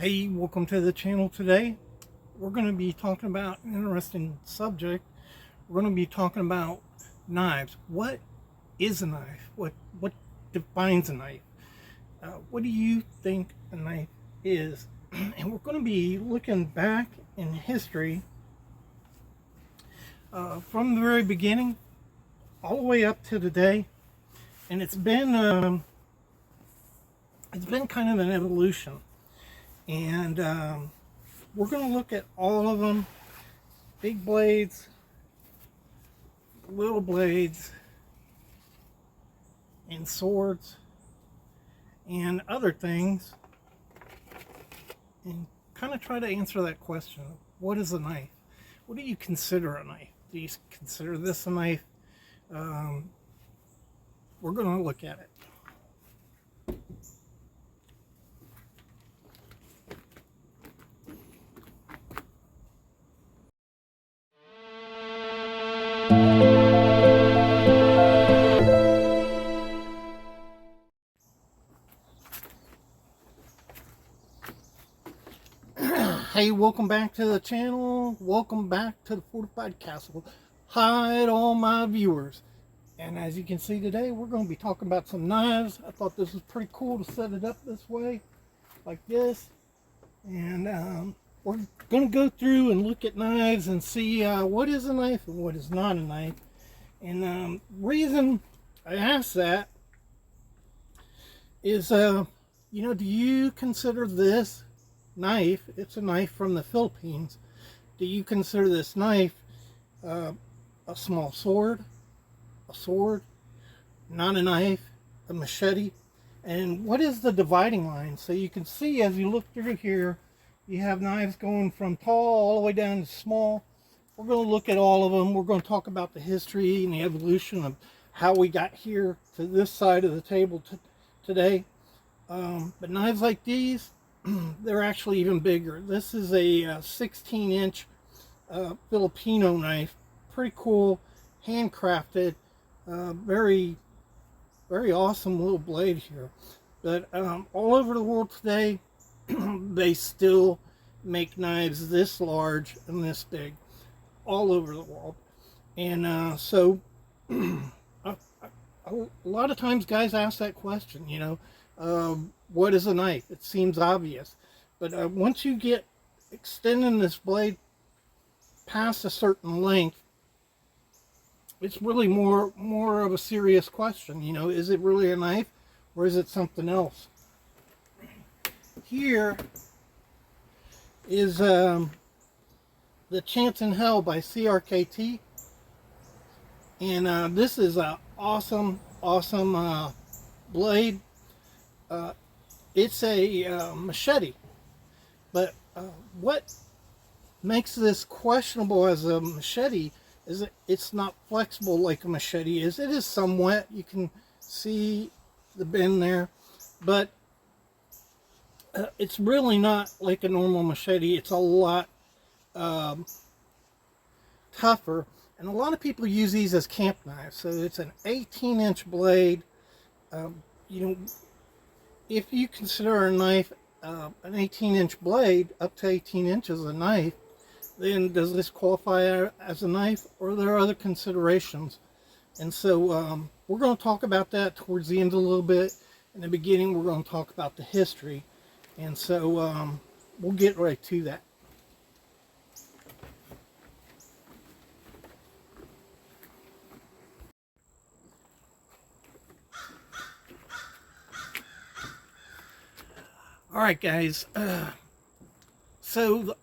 Hey, welcome to the channel today. We're going to be talking about an interesting subject. We're going to be talking about knives. What is a knife? What defines a knife? What do you think a knife is? And we're going to be looking back in history from the very beginning all the way up to today. And it's been kind of an evolution. And we're going to look at all of them, big blades, little blades, and swords, and other things, and kind of try to answer that question. What is a knife? What do you consider a knife? Do you consider this a knife? We're going to look at it. Hey, welcome back to the channel. Welcome back to the Fortified Castle. Hi to all my viewers. And as you can see today, we're going to be talking about some knives. I thought this was pretty cool to set it up this way, like this. And we're going to go through and look at knives and see what is a knife and what is not a knife. And reason I ask that is, do you consider this knife? It's a knife from the Philippines. Do you consider this knife a small sword, a sword, not a knife, a machete? And what is the dividing line? So you can see as you look through here, you have knives going from tall all the way down to small. We're going to look at all of them. We're going to talk about the history and the evolution of how we got here to this side of the table today. But knives like these, they're actually even bigger. This is a 16-inch Filipino knife. Pretty cool, handcrafted, very, very awesome little blade here. But all over the world today, they still make knives this large and this big, all over the world. And so a lot of times guys ask that question, what is a knife? It seems obvious, but once you get extending this blade past a certain length, it's really more of a serious question. Is it really a knife or is it something else? Here is The Chance in Hell by CRKT, and this is an awesome blade. It's a machete, but what makes this questionable as a machete is that it's not flexible like a machete is. It is somewhat. You can see the bend there, but it's really not like a normal machete. It's a lot tougher, and a lot of people use these as camp knives. So it's an 18-inch blade. If you consider a knife an 18-inch blade, up to 18 inches a knife, then does this qualify as a knife, or are there other considerations? And so we're going to talk about that towards the end a little bit. In the beginning, we're going to talk about the history. And so we'll get right to that. Alright guys, so the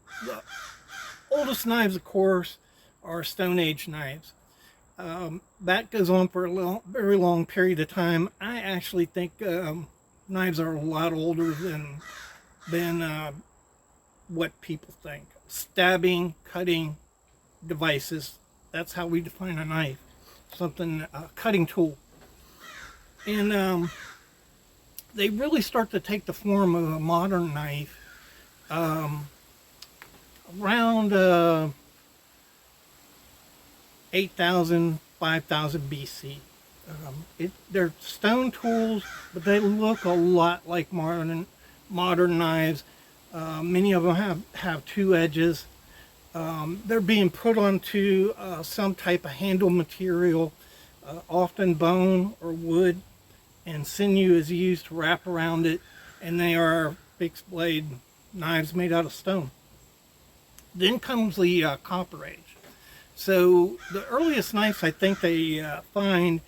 oldest knives, of course, are Stone Age knives. That goes on for a very long period of time. I actually think knives are a lot older than what people think. Stabbing, cutting devices, that's how we define a knife. Something, a cutting tool. And they really start to take the form of a modern knife around 8,000, 5,000 BC. They're stone tools, but they look a lot like modern knives. Many of them have two edges. They're being put onto some type of handle material, often bone or wood, and sinew is used to wrap around it, and they are fixed blade knives made out of stone. Then comes the Copper Age. So the earliest knives I think they find,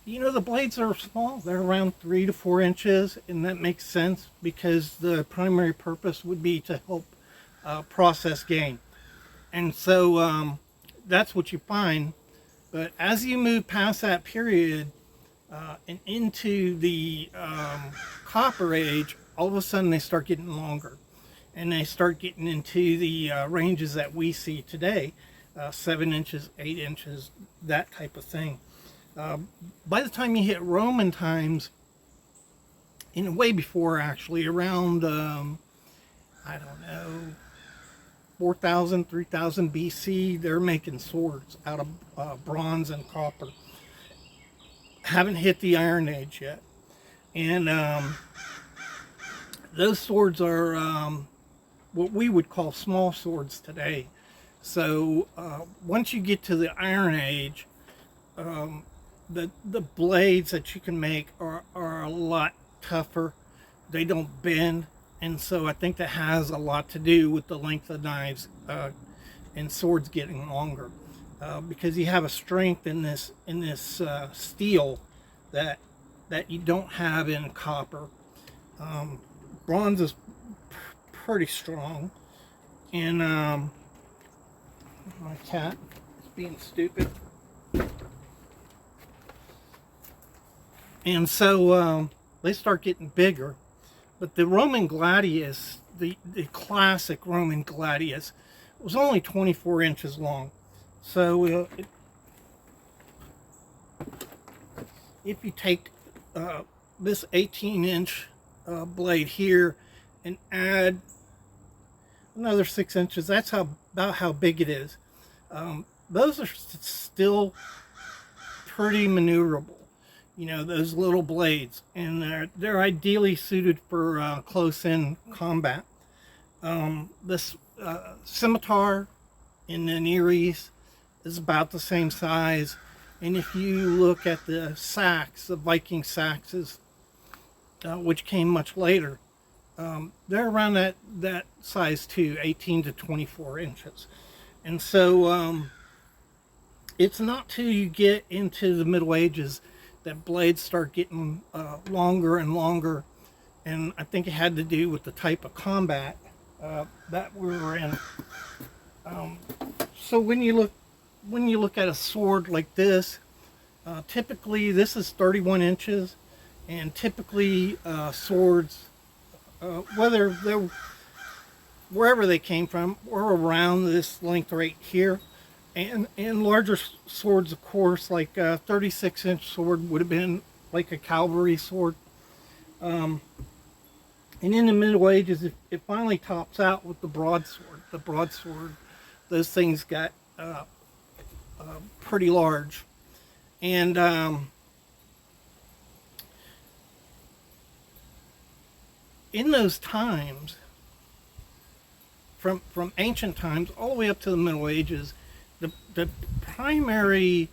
the blades are small. They're around 3 to 4 inches, and that makes sense because the primary purpose would be to help process game. And so that's what you find. But as you move past that period and into the Copper Age, all of a sudden they start getting longer. And they start getting into the ranges that we see today, 7 inches, 8 inches, that type of thing. By the time you hit Roman times, way before actually, around, I don't know, 4,000, 3,000 BC, they're making swords out of bronze and copper. Haven't hit the Iron Age yet. And those swords are what we would call small swords today. So once you get to the Iron Age, the blades that you can make are a lot tougher. They don't bend, and so I think that has a lot to do with the length of knives and swords getting longer, because you have a strength in this steel that you don't have in copper. Bronze is pretty strong, and my cat is being stupid. And so they start getting bigger. But the Roman gladius, the classic Roman gladius, was only 24 inches long. So if you take this 18-inch blade here and add another 6 inches, that's about how big it is. Those are still pretty maneuverable. Those little blades, and they're ideally suited for close-in combat. This scimitar in the Near East is about the same size, and if you look at the sacks, the Viking sacks, which came much later, they're around that size too, 18 to 24 inches. And so it's not till you get into the Middle Ages that blades start getting longer and longer, and I think it had to do with the type of combat that we were in. So when you look at a sword like this, typically this is 31 inches, and typically swords, whether they're wherever they came from, were around this length right here. And larger swords, of course, like a 36-inch sword would have been like a cavalry sword. And in the Middle Ages, it finally tops out with the broadsword. The broadsword, those things got pretty large. And in those times, from ancient times all the way up to the Middle Ages, the primary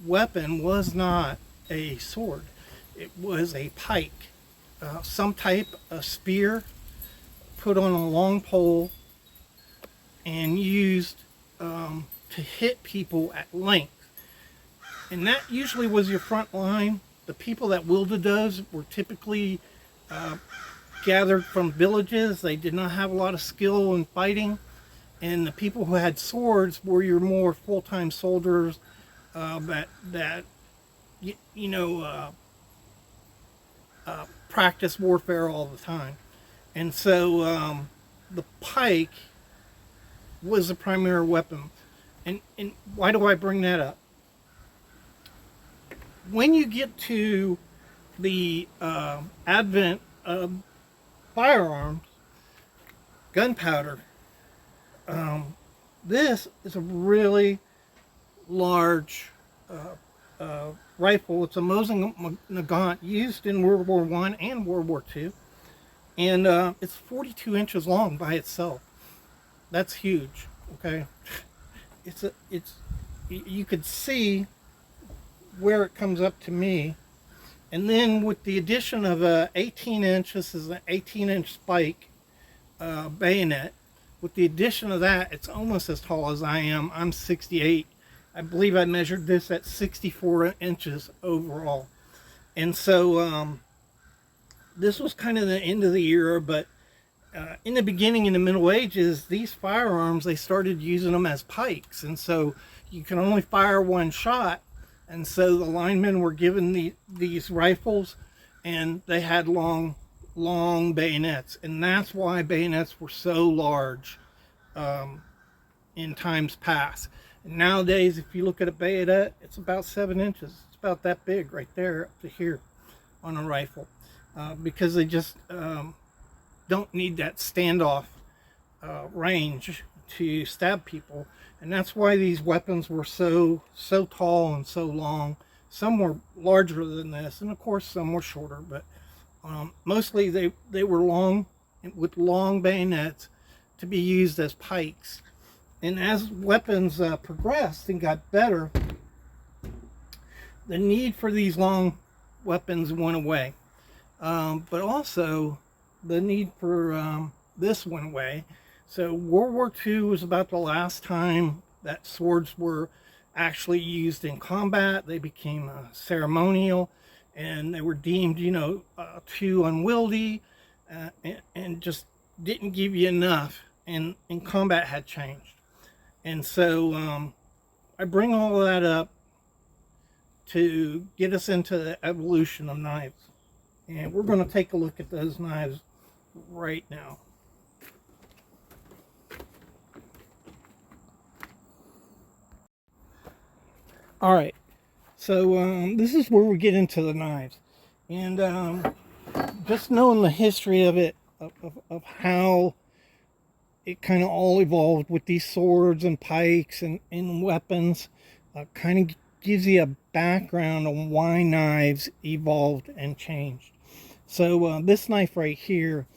weapon was not a sword. It was a pike, some type of spear put on a long pole and used to hit people at length. And that usually was your front line. The people that wielded those were typically gathered from villages. They did not have a lot of skill in fighting. And the people who had swords were your more full-time soldiers that practice warfare all the time. And so the pike was the primary weapon. And why do I bring that up? When you get to the advent of firearms, gunpowder, this is a really large rifle. It's a Mosin Nagant used in World War I and World War II. And it's 42 inches long by itself. That's huge. Okay, it's you could see where it comes up to me, and then with the addition of a 18 inch, this is an 18-inch spike bayonet. With the addition of that, it's almost as tall as I am. I'm 68. I believe I measured this at 64 inches overall. And so this was kind of the end of the era, but in the beginning, in the Middle Ages, these firearms, they started using them as pikes. And so you can only fire one shot. And so the linemen were given these rifles, and they had long bayonets. And that's why bayonets were so large in times past. And nowadays, if you look at a bayonet, it's about 7 inches. It's about that big right there up to here on a rifle. Because they just don't need that standoff range to stab people, and that's why these weapons were so tall and so long. Some were larger than this, and of course some were shorter, but mostly they were long, with long bayonets to be used as pikes. And as weapons progressed and got better, the need for these long weapons went away, but also the need for this went away. So World War II was about the last time that swords were actually used in combat. They became ceremonial, and they were deemed, too unwieldy, and just didn't give you enough. And combat had changed. And so I bring all of that up to get us into the evolution of knives. And we're going to take a look at those knives right now. All right, so this is where we get into the knives, and just knowing the history of it, of how it kind of all evolved with these swords and pikes and weapons, kind of gives you a background on why knives evolved and changed. So this knife right here,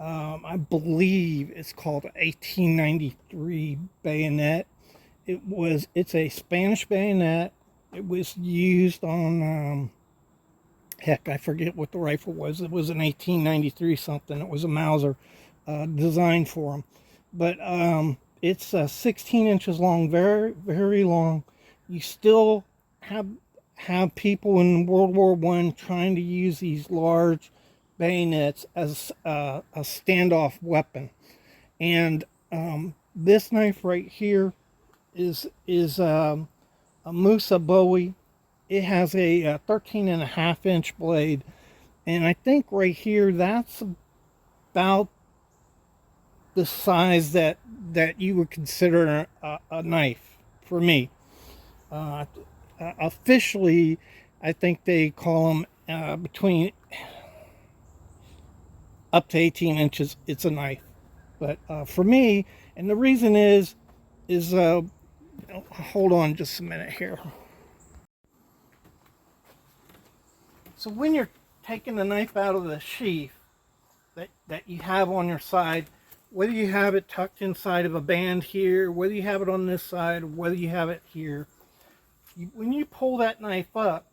I believe it's called 1893 bayonet. It's a Spanish bayonet. It was used on, heck, I forget what the rifle was. It was an 1893 something. It was a Mauser designed for them. But it's 16 inches long, very, very long. You still have people in World War I trying to use these large bayonets as a standoff weapon. And this knife right here is a Musa Bowie. It has a 13.5-inch blade, and I think right here that's about the size that you would consider a knife for me. Officially, I think they call them between up to 18 inches. It's a knife, but for me, and the reason is hold on just a minute here. So when you're taking the knife out of the sheath that you have on your side, whether you have it tucked inside of a band here, whether you have it on this side, or whether you have it here, when you pull that knife up,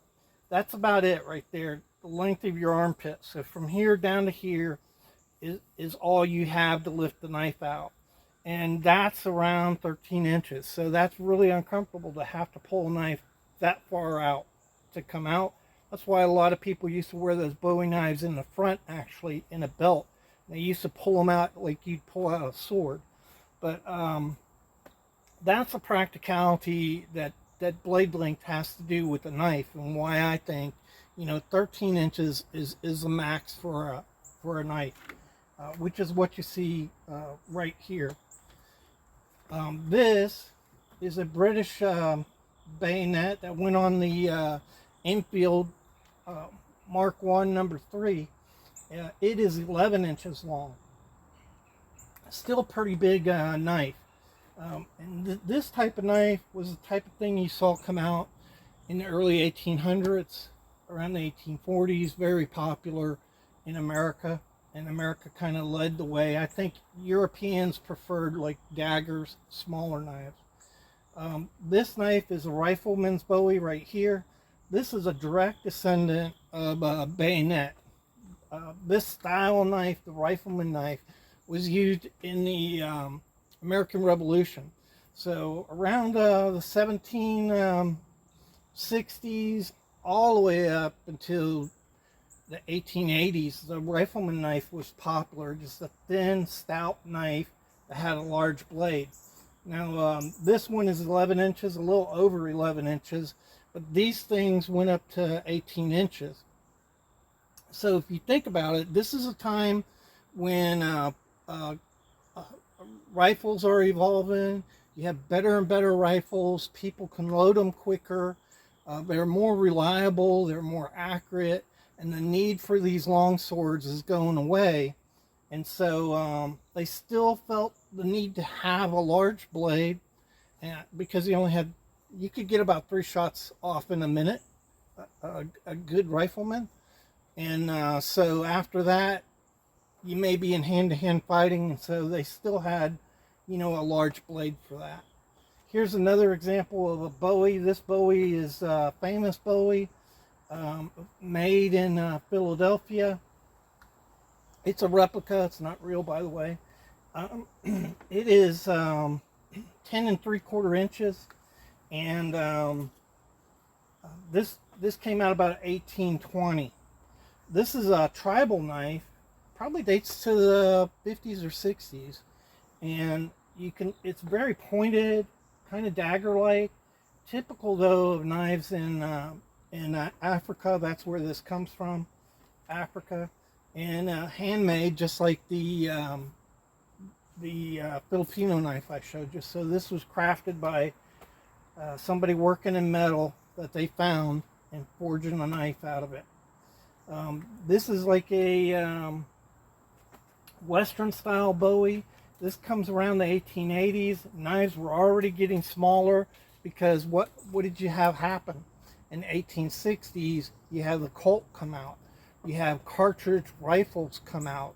that's about it right there, the length of your armpit. So from here down to here is all you have to lift the knife out. And that's around 13 inches. So that's really uncomfortable to have to pull a knife that far out to come out. That's why a lot of people used to wear those Bowie knives in the front, actually, in a belt. They used to pull them out like you'd pull out a sword. But that's a practicality that blade length has to do with the knife, and why I think 13 inches is the max for a knife, which is what you see right here. This is a British bayonet that went on the Enfield Mark I number 3. It is 11 inches long. Still a pretty big knife. And this type of knife was the type of thing you saw come out in the early 1800s, around the 1840s, very popular in America. and America kind of led the way. I think Europeans preferred like daggers, smaller knives. This knife is a rifleman's bowie right here. This is a direct descendant of a bayonet. This style knife, the rifleman knife, was used in the American Revolution. So around the 1760s, all the way up until the 1880s, the rifleman knife was popular. Just a thin, stout knife that had a large blade. Now, this one is 11 inches, a little over 11 inches, but these things went up to 18 inches. So if you think about it, this is a time when rifles are evolving. You have better and better rifles. People can load them quicker. They're more reliable. They're more accurate. And the need for these long swords is going away. And so they still felt the need to have a large blade, because you could get about 3 shots off in a minute, a good rifleman. And so after that, you may be in hand-to-hand fighting, and so they still had, a large blade for that. Here's another example of a bowie. This bowie is a famous bowie, made in Philadelphia. It's a replica. It's not real, by the way. It is 10 3/4 inches, and this came out about 1820. This is a tribal knife, probably dates to the 50s or 60s, and it's very pointed, kind of dagger-like, typical though of knives in Africa. That's where this comes from, Africa, and handmade, just like the Filipino knife I showed you. So this was crafted by somebody working in metal that they found and forging a knife out of it. This is like a Western style bowie. This comes around the 1880s. Knives were already getting smaller because what did you have happen? In the 1860s, you have the Colt come out. You have cartridge rifles come out.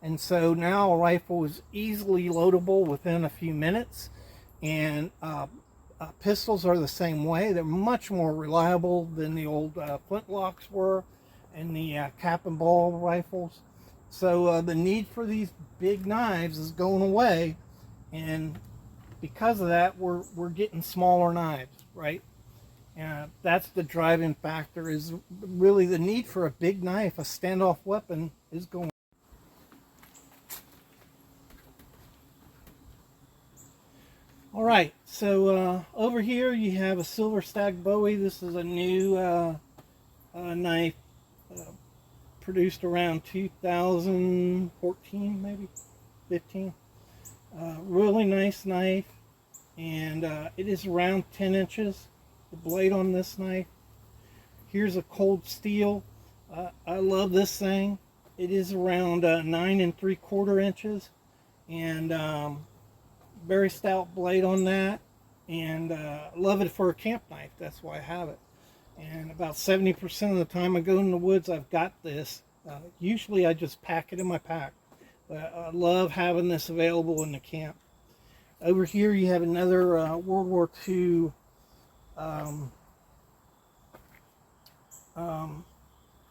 And so now a rifle is easily loadable within a few minutes. And pistols are the same way. They're much more reliable than the old flintlocks were, and the cap and ball rifles. So the need for these big knives is going away, and because of that, we're getting smaller knives, right? And that's the driving factor, is really the need for a big knife, a standoff weapon, is going. All right, so over here you have a Silver Stag Bowie. This is a new knife, produced around 2014, maybe 15. Really nice knife, and it is around 10 inches, the blade on this knife. Here's a Cold Steel. I love this thing. It is around 9 3/4 inches, and very stout blade on that, and love it for a camp knife. That's why I have it. And about 70% of the time I go in the woods, I've got this. Usually I just pack it in my pack. But I love having this available in the camp. Over here you have another World War II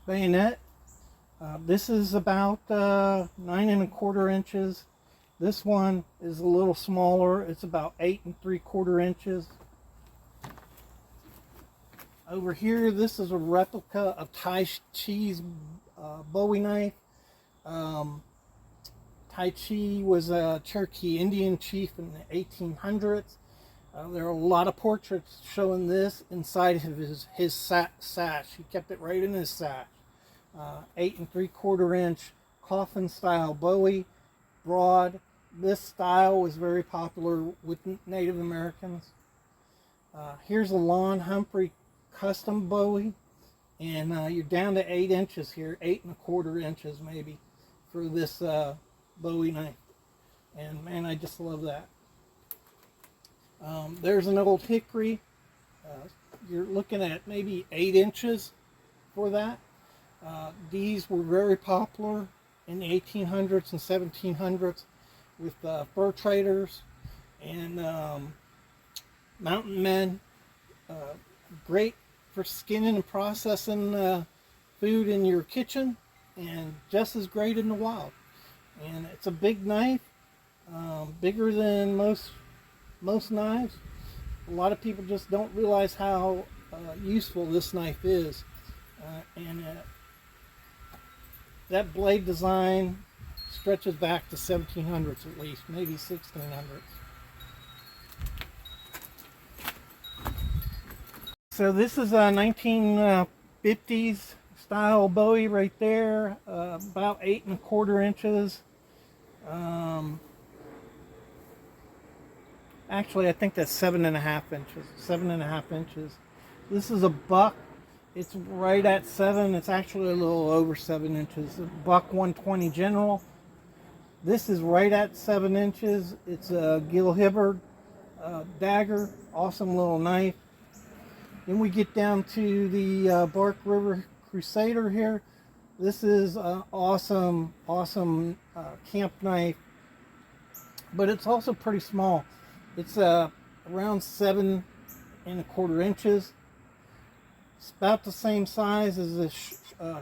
bayonet. This is about 9 1/4 inches. This one is a little smaller. It's about 8 3/4 inches. Over here, this is a replica of Tai Chi's Bowie knife. Tai Chi was a Cherokee Indian chief in the 1800s. There are a lot of portraits showing this inside of his sash. He kept it right in his sash. 8 3/4 inch coffin style Bowie, broad. This style was very popular with Native Americans. Here's a Lon Humphrey custom Bowie, and you're down to 8 inches here, 8 1/4 inches maybe, for this Bowie knife. And man, I just love that. There's an old hickory. You're looking at maybe 8 inches for that. These were very popular in the 1800s and 1700s with fur traders and mountain men. Great for skinning and processing food in your kitchen, and just as great in the wild. And it's a big knife, bigger than most knives. A lot of people just don't realize how useful this knife is. And that blade design stretches back to 1700s at least, maybe 1600s. So this is a 1950s style Bowie right there, about 8¼ inches. Actually, I think that's 7½ inches. 7½ inches. This is a buck. It's right at 7. It's actually a little over 7 inches. A buck 120 General. This is right at 7 inches. It's a Gil Hibbard dagger. Awesome little knife. Then we get down to the Bark River Crusader here. This is an awesome camp knife, but it's also pretty small. It's around 7¼ inches. It's about the same size as the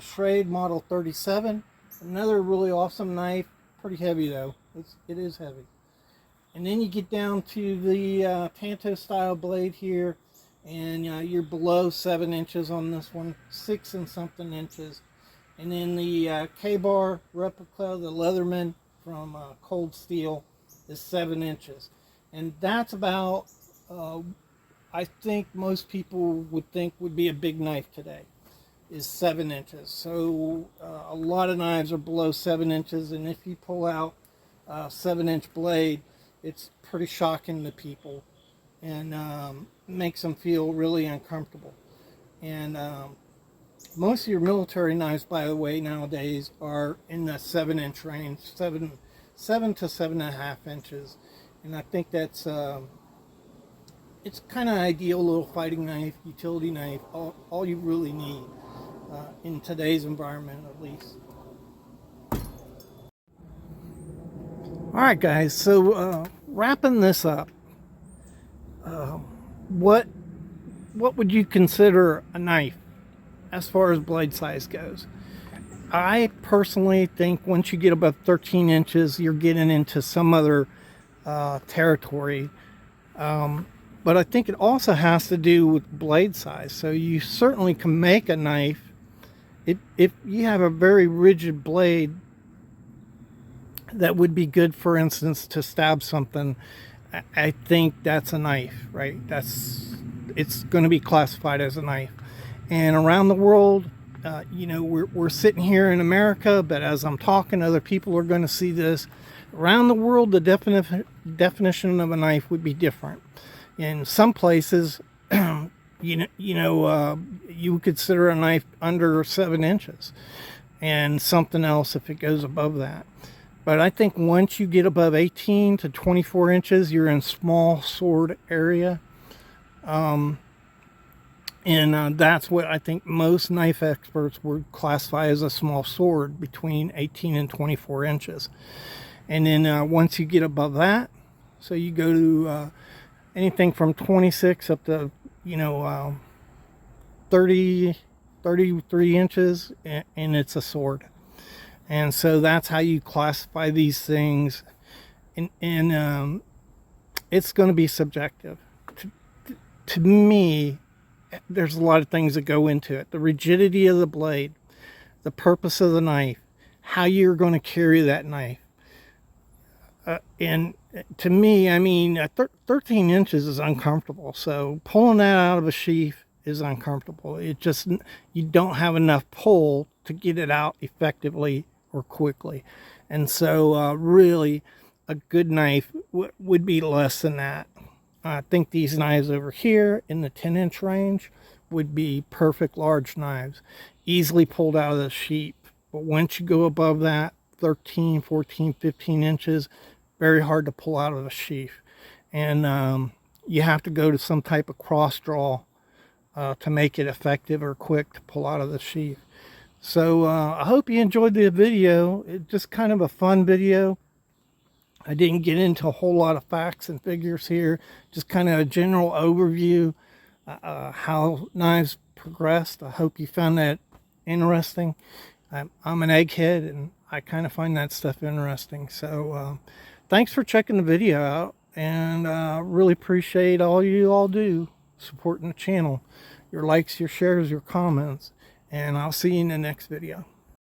Schrade Model 37. Another really awesome knife. Pretty heavy though. It is heavy. And then you get down to the Tanto style blade here, and you're below 7 inches on this one, 6 and something inches. And then the K-Bar replica, the Leatherman from Cold Steel, is 7 inches. And that's about, I think most people would think would be a big knife today, is 7 inches. So a lot of knives are below 7 inches, and if you pull out a 7-inch blade, it's pretty shocking to people, and makes them feel really uncomfortable. And most of your military knives, by the way, nowadays are in the 7-inch range, 7 to 7½ inches. And I think that's it's kind of ideal little fighting knife, utility knife, all you really need in today's environment, at least. All right, guys. So wrapping this up, what would you consider a knife as far as blade size goes? I personally think once you get above 13 inches, you're getting into some other territory. But I think it also has to do with blade size. So you certainly can make a knife. If you have a very rigid blade that would be good, for instance, to stab something, I think that's a knife, right? It's going to be classified as a knife. And around the world, we're sitting here in America, but as I'm talking, other people are going to see this. Around the world, the definition of a knife would be different. In some places, you would consider a knife under 7 inches, and something else if it goes above that. But I think once you get above 18 to 24 inches, you're in small sword area. And that's what I think most knife experts would classify as a small sword, between 18 and 24 inches. And then once you get above that, so you go to anything from 26 up to, 30, 33 inches, and it's a sword. And so that's how you classify these things. And it's going to be subjective. To me, there's a lot of things that go into it. The rigidity of the blade, the purpose of the knife, how you're going to carry that knife. And to me, 13 inches is uncomfortable. So pulling that out of a sheath is uncomfortable. You don't have enough pull to get it out effectively or quickly. And so really a good knife would be less than that. I think these knives over here in the 10-inch range would be perfect large knives, easily pulled out of the sheath. But once you go above that, 13, 14, 15 inches, very hard to pull out of the sheath. And you have to go to some type of cross draw to make it effective or quick to pull out of the sheath. So I hope you enjoyed the video. It's just kind of a fun video. I didn't get into a whole lot of facts and figures here, just kind of a general overview, how knives progressed. I hope you found that interesting. I'm an egghead and I kind of find that stuff interesting. So thanks for checking the video out, and really appreciate all you all do supporting the channel, your likes, your shares, your comments, and I'll see you in the next video.